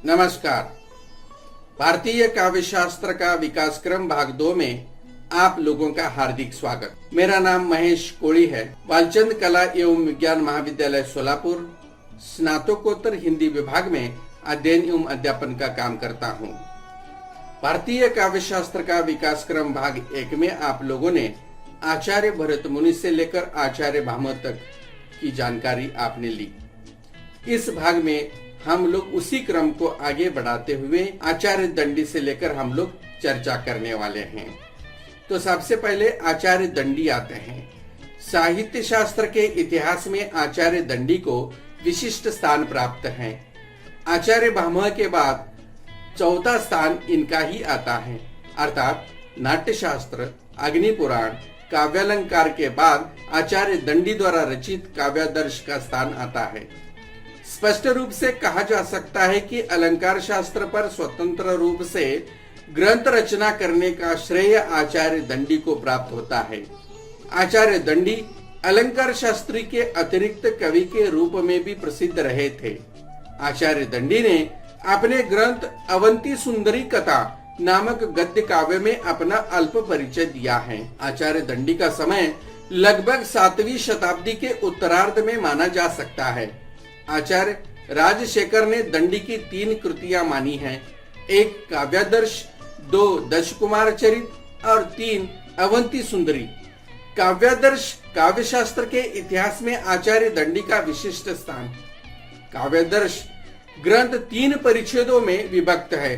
नमस्कार। भारतीय काव्य शास्त्र का विकास क्रम भाग 2 में आप लोगों का हार्दिक स्वागत। मेरा नाम महेश कोड़ी है। बालचंद कला एवं विज्ञान महाविद्यालय सोलापुर स्नातकोत्तर हिंदी विभाग में अध्ययन एवं अध्यापन का काम करता हूँ। भारतीय काव्य शास्त्र का विकास क्रम भाग 1 में आप लोगों ने आचार्य भरत मुनि से लेकर आचार्य भामह तक की जानकारी आपने ली। इस भाग में हम लोग उसी क्रम को आगे बढ़ाते हुए आचार्य दंडी से लेकर हम लोग चर्चा करने वाले हैं। तो सबसे पहले आचार्य दंडी आते हैं। साहित्य शास्त्र के इतिहास में आचार्य दंडी को विशिष्ट स्थान प्राप्त है। आचार्य भामह के बाद चौथा स्थान इनका ही आता है, अर्थात नाट्य शास्त्र, अग्नि पुराण, काव्यालंकार के बाद आचार्य दंडी द्वारा रचित काव्यादर्श का स्थान आता है। स्पष्ट रूप से कहा जा सकता है कि अलंकार शास्त्र पर स्वतंत्र रूप से ग्रंथ रचना करने का श्रेय आचार्य दंडी को प्राप्त होता है। आचार्य दंडी अलंकार शास्त्री के अतिरिक्त कवि के रूप में भी प्रसिद्ध रहे थे। आचार्य दंडी ने अपने ग्रंथ अवंती सुंदरी कथा नामक गद्य काव्य में अपना अल्प परिचय दिया है। आचार्य दंडी का समय लगभग 7वीं शताब्दी के उत्तरार्ध में माना जा सकता है। आचार्य राजशेखर ने दंडी की 3 कृतियां मानी हैं, 1 काव्यादर्श, 2 दशकुमार चरित और 3 अवंती सुंदरी। काव्यादर्श काव्य शास्त्र के इतिहास में आचार्य दंडी का विशिष्ट स्थान। काव्यादर्श ग्रंथ 3 परिच्छेदों में विभक्त है।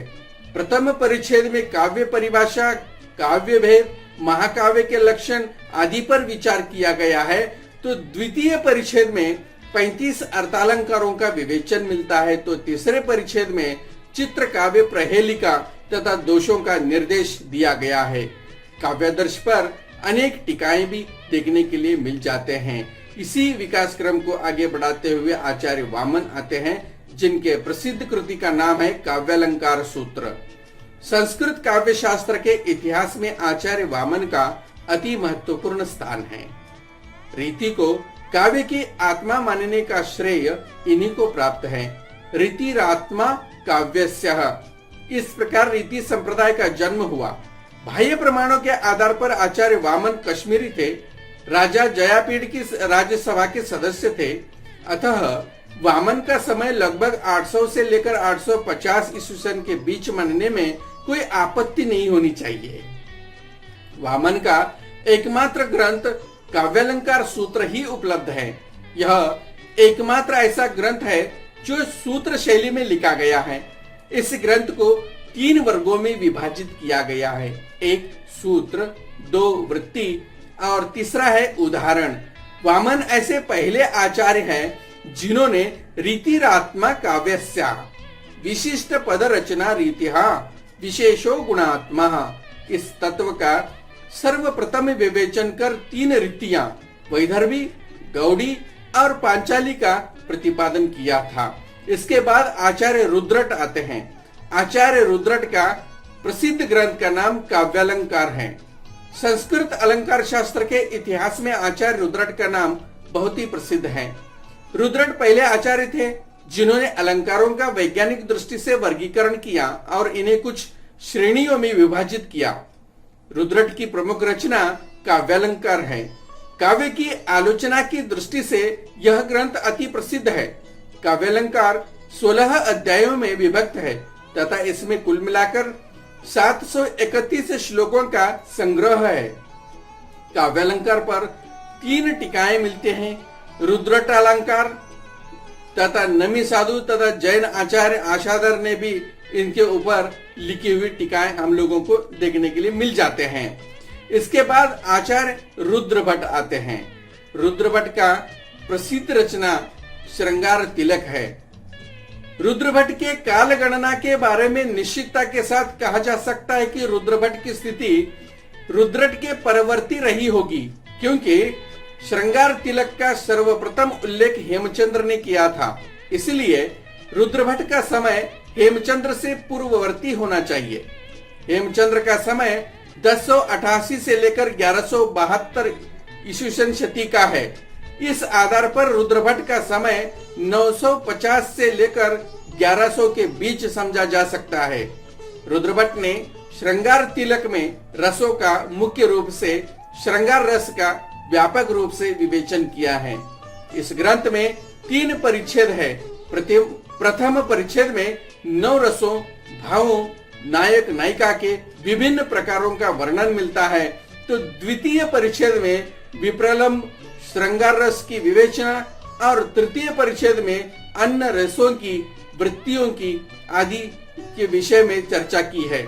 प्रथम परिच्छेद में काव्य परिभाषा, काव्य भेद, महाकाव्य के लक्षण आदि पर विचार किया गया है, तो द्वितीय परिच्छेद में 35 अर्थालंकारों का विवेचन मिलता है, तो तीसरे परिच्छेद में चित्र काव्य प्रहेलिका तथा दोषों का निर्देश दिया गया है। काव्यादर्श पर अनेक टीकाएं भी देखने के लिए मिल जाते हैं। इसी विकास क्रम को आगे बढ़ाते हुए आचार्य वामन आते हैं, जिनके प्रसिद्ध कृति का नाम है काव्यालंकार सूत्र। संस्कृत काव्य शास्त्र के इतिहास में आचार्य वामन का अति महत्वपूर्ण स्थान है। रीति को काव्य की आत्मा मानने का श्रेय इन्हीं को प्राप्त है। रीतिरात्मा काव्यस्यः। इस प्रकार रीति संप्रदाय का जन्म हुआ। बाह्य प्रमाणों के आधार पर आचार्य वामन कश्मीरी थे, राजा जयापीड़ की राज्यसभा के सदस्य थे। अतः वामन का समय लगभग 800 से लेकर 850 ईस्वी के बीच मानने में कोई आपत्ति नहीं होनी चाहिए। वामन का एकमात्र ग्रंथ काव्यालंकार सूत्र ही उपलब्ध है। यह एकमात्र ऐसा ग्रंथ है जो सूत्र शैली में लिखा गया है। इस ग्रंथ को 3 वर्गों में विभाजित किया गया है, 1 सूत्र, 2 वृत्ति और तीसरा है उदाहरण। वामन ऐसे पहले आचार्य हैं जिन्होंने रीतिरात्मा काव्यस्या विशिष्ट पद रचना रीतिहा विशेषो गुणात्मा इस तत्व का सर्वप्रथम विवेचन कर 3 रीतियां वैदर्भी, गौड़ी और पांचाली का प्रतिपादन किया था। इसके बाद आचार्य रुद्रट आते हैं। आचार्य रुद्रट का प्रसिद्ध ग्रंथ का नाम काव्यालंकार है। संस्कृत अलंकार शास्त्र के इतिहास में आचार्य रुद्रट का नाम बहुत ही प्रसिद्ध है। रुद्रट पहले आचार्य थे जिन्होंने अलंकारों का वैज्ञानिक दृष्टि से वर्गीकरण किया और इन्हें कुछ श्रेणियों में विभाजित किया। रुद्रट की प्रमुख रचना काव्यालंकार है। काव्य की आलोचना की दृष्टि से यह ग्रंथ अति प्रसिद्ध है। काव्यालंकार 16 अध्यायों में विभक्त है तथा इसमें कुल मिलाकर 731 श्लोकों का संग्रह है। काव्यालंकार पर 3 टीकाएं मिलते हैं। रुद्रटालंकार तथा नमी साधु तथा जैन आचार्य आशाधर ने भी इनके ऊपर लिखी हुई टीकाएं हम लोगों को देखने के लिए मिल जाते हैं। इसके बाद आचार्य रुद्र भट्ट आते हैं। रुद्र भट्ट का प्रसिद्ध रचना श्रृंगार तिलक है। रुद्र भट्ट के काल गणना के बारे में निश्चितता के साथ कहा जा सकता है कि रुद्र भट्ट की स्थिति रुद्रट के परवर्ती रही होगी, क्योंकि श्रृंगार तिलक का सर्वप्रथम उल्लेख हेमचंद्र ने किया था। इसलिए रुद्र भट्ट का समय हेमचंद्र से पूर्ववर्ती होना चाहिए। हेमचंद्र का समय 1088 से लेकर 1172 ईस्वी शती का है। इस आधार पर रुद्रभट्ट का समय 950 से लेकर 1100 के बीच समझा जा सकता है। रुद्रभट्ट ने श्रृंगार तिलक में रसों का मुख्य रूप से श्रृंगार रस का व्यापक रूप से विवेचन किया है। इस ग्रंथ में 3 परिच्छेद है। प्रथम परिच्छेद में 9 रसों, भावों, नायक नायिका के विभिन्न प्रकारों का वर्णन मिलता है, तो द्वितीय परिच्छेद में विप्रलंब श्रृंगार रस की विवेचना और तृतीय परिच्छेद में अन्य रसों की वृत्तियों की आदि के विषय में चर्चा की है।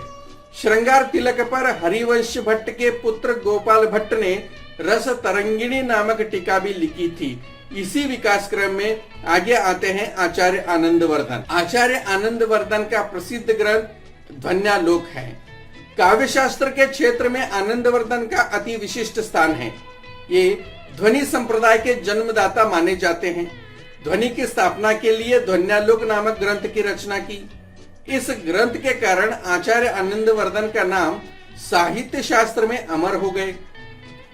श्रृंगार तिलक पर हरिवंश भट्ट के पुत्र गोपाल भट्ट ने रस तरंगिणी नामक टीका भी लिखी थी। इसी विकास क्रम में आगे आते हैं आचार्य आनंदवर्धन। आचार्य आनंदवर्धन का प्रसिद्ध ग्रंथ ध्वन्यालोक है। काव्य शास्त्र के क्षेत्र में आनंदवर्धन का अति विशिष्ट स्थान है। ये ध्वनि संप्रदाय के जन्मदाता माने जाते हैं। ध्वनि की स्थापना के लिए ध्वन्यालोक नामक ग्रंथ की रचना की। इस ग्रंथ के कारण आचार्य आनंदवर्धन का नाम साहित्य शास्त्र में अमर हो गए।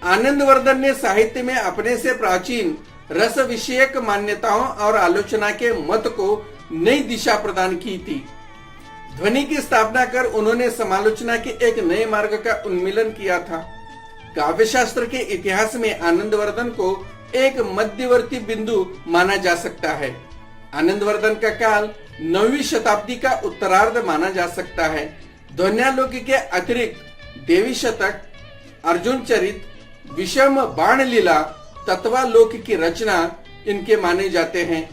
आनंदवर्धन ने साहित्य में अपने से प्राचीन रस विषयक मान्यताओं और आलोचना के मत को नई दिशा प्रदान की थी। ध्वनि की स्थापना कर उन्होंने समालोचना के एक नए मार्ग का उन्मीलन किया था। काव्य शास्त्र के इतिहास में आनंदवर्धन को एक मध्यवर्ती बिंदु माना जा सकता है। आनंदवर्धन का काल 9वीं शताब्दी का उत्तरार्ध माना जा सकता है। ध्वन्यालोक के अतिरिक्त देवी शतक, अर्जुन चरित, विषम बाण लीला, तत्वालोक की रचना इनके माने जाते हैं।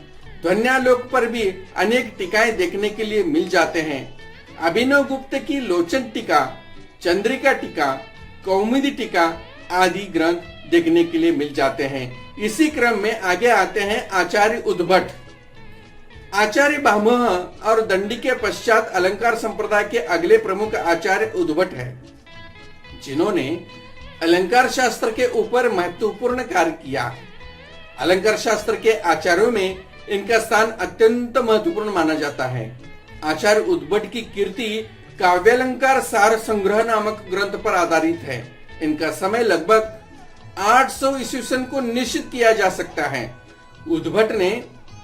ध्वन्यालोक पर भी अनेक टीकाएं देखने के लिए मिल जाते हैं। अभिनव गुप्त की लोचन टीका, चंद्रिका टीका, कौमुदी टीका आदि ग्रंथ देखने के लिए मिल जाते हैं। इसी क्रम में आगे आते हैं आचार्य उद्भट। आचार्य भामह और दंडी के पश्चात अलंकार संप्रदाय के अगले प्रमुख आचार्य उद्भट है, जिन्होंने अलंकार शास्त्र के ऊपर महत्वपूर्ण कार्य किया। अलंकार शास्त्र के आचार्यों में इनका स्थान अत्यंत महत्वपूर्ण माना जाता है। आचार्य उद्भट की कीर्ति काव्यालंकार सार संग्रह नामक ग्रंथ पर आधारित है। इनका समय लगभग 800 ईस्वी सन को निश्चित किया जा सकता है। उद्भट ने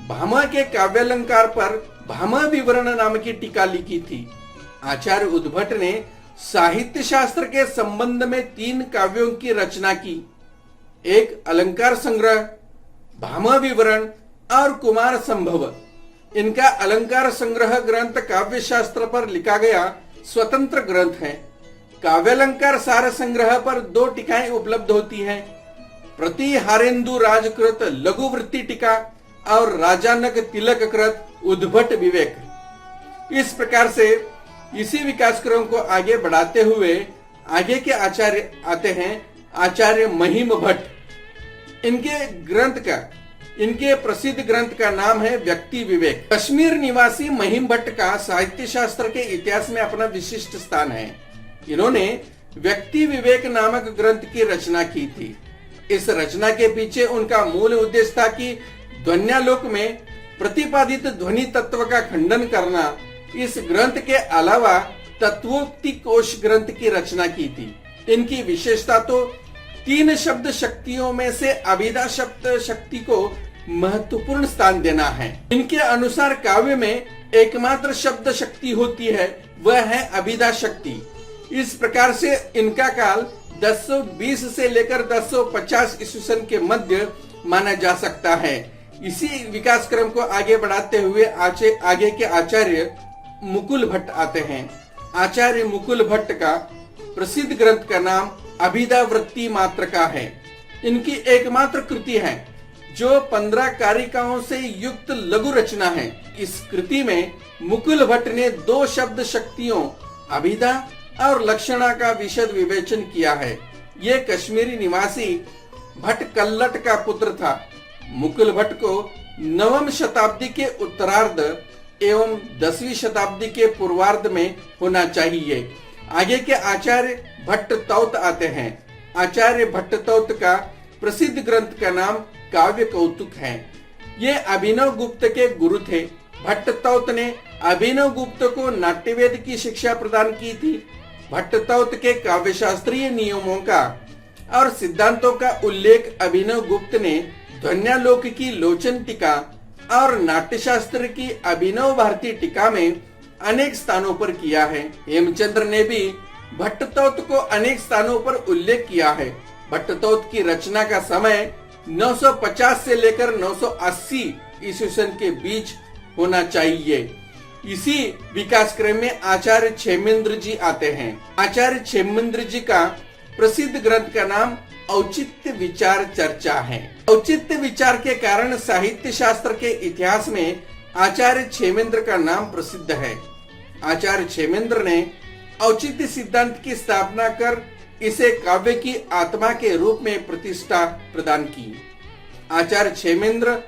भामा के काव्यालंकार पर भामा विवरण नाम की टीका लिखी थी। आचार्य उद्भट ने साहित्य शास्त्र के संबंध में 3 काव्यों की रचना की। एक अलंकार संग्रह, भामा विवरण और कुमार संभव। इनका अलंकार संग्रह ग्रंथ काव्य शास्त्र पर लिखा गया स्वतंत्र ग्रंथ है। काव्यालंकार सार संग्रह पर 2 टीकाएं उपलब्ध होती हैं, प्रतिहारेंदु राजकृत लघुवृत्ति टीका और राजानक तिलक कृत उद्भट विवेक। इस प्रकार से इसी विकास क्रम को आगे बढ़ाते हुए आगे के आचार्य आते हैं आचार्य महिम भट्ट। इनके प्रसिद्ध ग्रंथ का नाम है व्यक्ति विवेक। कश्मीर निवासी महिम भट्ट का साहित्य शास्त्र के इतिहास में अपना विशिष्ट स्थान है। इन्होंने व्यक्ति विवेक नामक ग्रंथ की रचना की थी। इस रचना के पीछे उनका मूल उद्देश्य था कि ध्वन्यालोक में प्रतिपादित ध्वनि तत्व का खंडन करना। इस ग्रंथ के अलावा तत्वोक्ति कोश ग्रंथ की रचना की थी। इनकी विशेषता तो 3 शब्द शक्तियों में से अभिधा शब्द शक्ति को महत्वपूर्ण स्थान देना है। इनके अनुसार काव्य में एकमात्र शब्द शक्ति होती है, वह है अभिधा शक्ति। इस प्रकार से इनका काल 1020 से लेकर 1050 ईस्वी सन के मध्य माना जा सकता है। इसी विकास क्रम को आगे बढ़ाते हुए आगे के आचार्य मुकुल भट्ट आते हैं। आचार्य मुकुल भट्ट का प्रसिद्ध ग्रंथ का नाम अभिधा वृत्ति मात्रका है। इनकी एकमात्र कृति है जो 15 कारिकाओं से युक्त लघु रचना है। इस कृति में मुकुल भट्ट ने 2 शब्द शक्तियों अभिधा और लक्षणा का विशद विवेचन किया है। ये कश्मीरी निवासी भट्ट कल्लट का पुत्र था। मुकुल भट्ट को 9वीं शताब्दी के उत्तरार्ध एवं 10वीं शताब्दी के पूर्वार्ध में होना चाहिए। आगे के आचार्य भट्ट तौत आते हैं। आचार्य भट्ट तौत का प्रसिद्ध ग्रंथ का नाम काव्य कौतुक है। ये अभिनव गुप्त के गुरु थे। भट्ट तौत ने अभिनव गुप्त को नाट्यवेद की शिक्षा प्रदान की थी। भट्ट तौत के काव्य शास्त्रीय नियमों का और सिद्धांतों का उल्लेख अभिनव गुप्त ने ध्वन्यालोक की लोचन टीका और नाट्यशास्त्र की अभिनव भारतीय टीका में अनेक स्थानों पर किया है। हेमचंद्र ने भी भट्टतोत को अनेक स्थानों पर उल्लेख किया है। भट्टतोत की रचना का समय 950 से लेकर 980 ईस्वी सन के बीच होना चाहिए। इसी विकास क्रम में आचार्य क्षेमेंद्र जी आते हैं। आचार्य क्षेमेंद्र जी का प्रसिद्ध ग्रंथ का नाम औचित्य विचार चर्चा है। औचित्य विचार के कारण साहित्य शास्त्र के इतिहास में आचार्य क्षेमेंद्र का नाम प्रसिद्ध है। आचार्य क्षेमेंद्र ने औचित्य सिद्धांत की स्थापना कर इसे काव्य की आत्मा के रूप में प्रतिष्ठा प्रदान की। आचार्य क्षेमेंद्र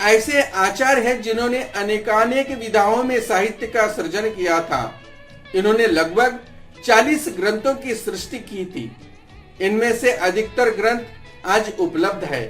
ऐसे आचार्य हैं जिन्होंने अनेकानेक विधाओं में साहित्य का सृजन किया था। इन्होंने लगभग 40 ग्रंथों की सृष्टि की थी। इनमें से अधिकतर ग्रंथ आज उपलब्ध है।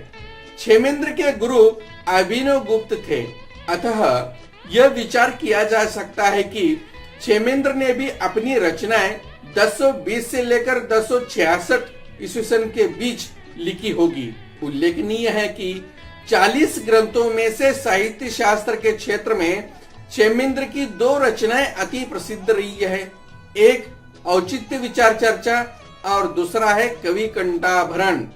क्षेमेंद्र के गुरु अभिनव गुप्त थे, अतः यह विचार किया जा सकता है कि क्षेमेंद्र ने भी अपनी रचनाएं 1020 से लेकर 1066 ईस्वी सन के बीच लिखी होगी। उल्लेखनीय है कि 40 ग्रंथों में से साहित्य शास्त्र के क्षेत्र में क्षेमेंद्र की 2 रचनाएं अति प्रसिद्ध रही है। एक औचित्य विचार चर्चा और दूसरा है कवि कंठाभरण।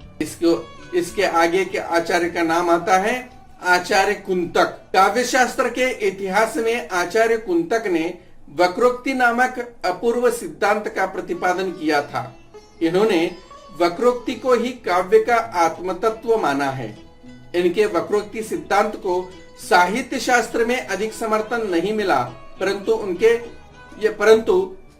इसके आगे के आचार्य का नाम आता है आचार्य कुंतक। काव्य शास्त्र के इतिहास में आचार्य कुंतक ने वक्रोक्ति नामक अपूर्व सिद्धांत का प्रतिपादन किया था। इन्होंने वक्रोक्ति को ही काव्य का आत्मतत्व माना है। इनके वक्रोक्ति सिद्धांत को साहित्य शास्त्र में अधिक समर्थन नहीं मिला, परंतु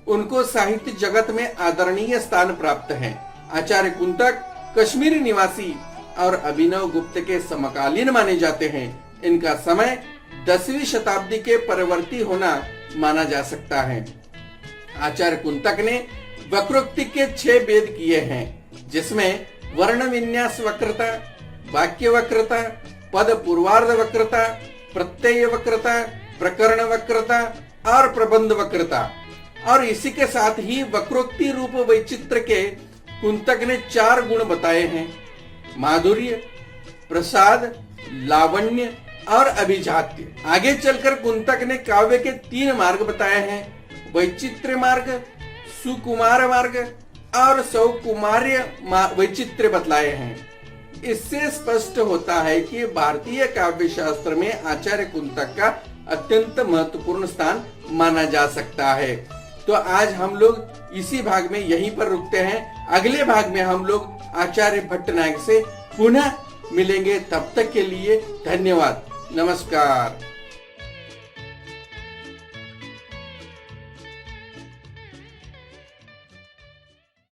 उनको साहित्य जगत में आदरणीय स्थान प्राप्त है। आचार्य कुंतक कश्मीर निवासी और अभिनव गुप्त के समकालीन माने जाते हैं। इनका समय 10वीं शताब्दी के परवर्ती होना माना जा सकता है। आचार्य कुंतक ने वक्रोक्ति के 6 भेद किए हैं, जिसमें वर्ण विन्यास वक्रता, वाक्य वक्रता, पद पूर्वार्ध वक्रता, प्रत्यय वक्रता, प्रकरण वक्रता और प्रबंध वक्रता। और इसी के साथ ही वक्रोक्ति रूप वैचित्र के कुंतक ने 4 गुण बताए हैं: माधुर्य, प्रसाद, लावण्य और अभिजात्य। आगे चलकर कुंतक ने काव्य के 3 मार्ग बताए हैं: वैचित्र्य मार्ग, सुकुमार मार्ग और सौकुमार्य वैचित्र्य बतलाए हैं। इससे स्पष्ट होता है कि भारतीय काव्य शास्त्र में आचार्य कुंतक का अत्यंत महत्वपूर्ण स्थान माना जा सकता है। तो आज हम लोग इसी भाग में यहीं पर रुकते हैं। अगले भाग में हम लोग आचार्य भट्टनायक से पुनः मिलेंगे। तब तक के लिए धन्यवाद। नमस्कार।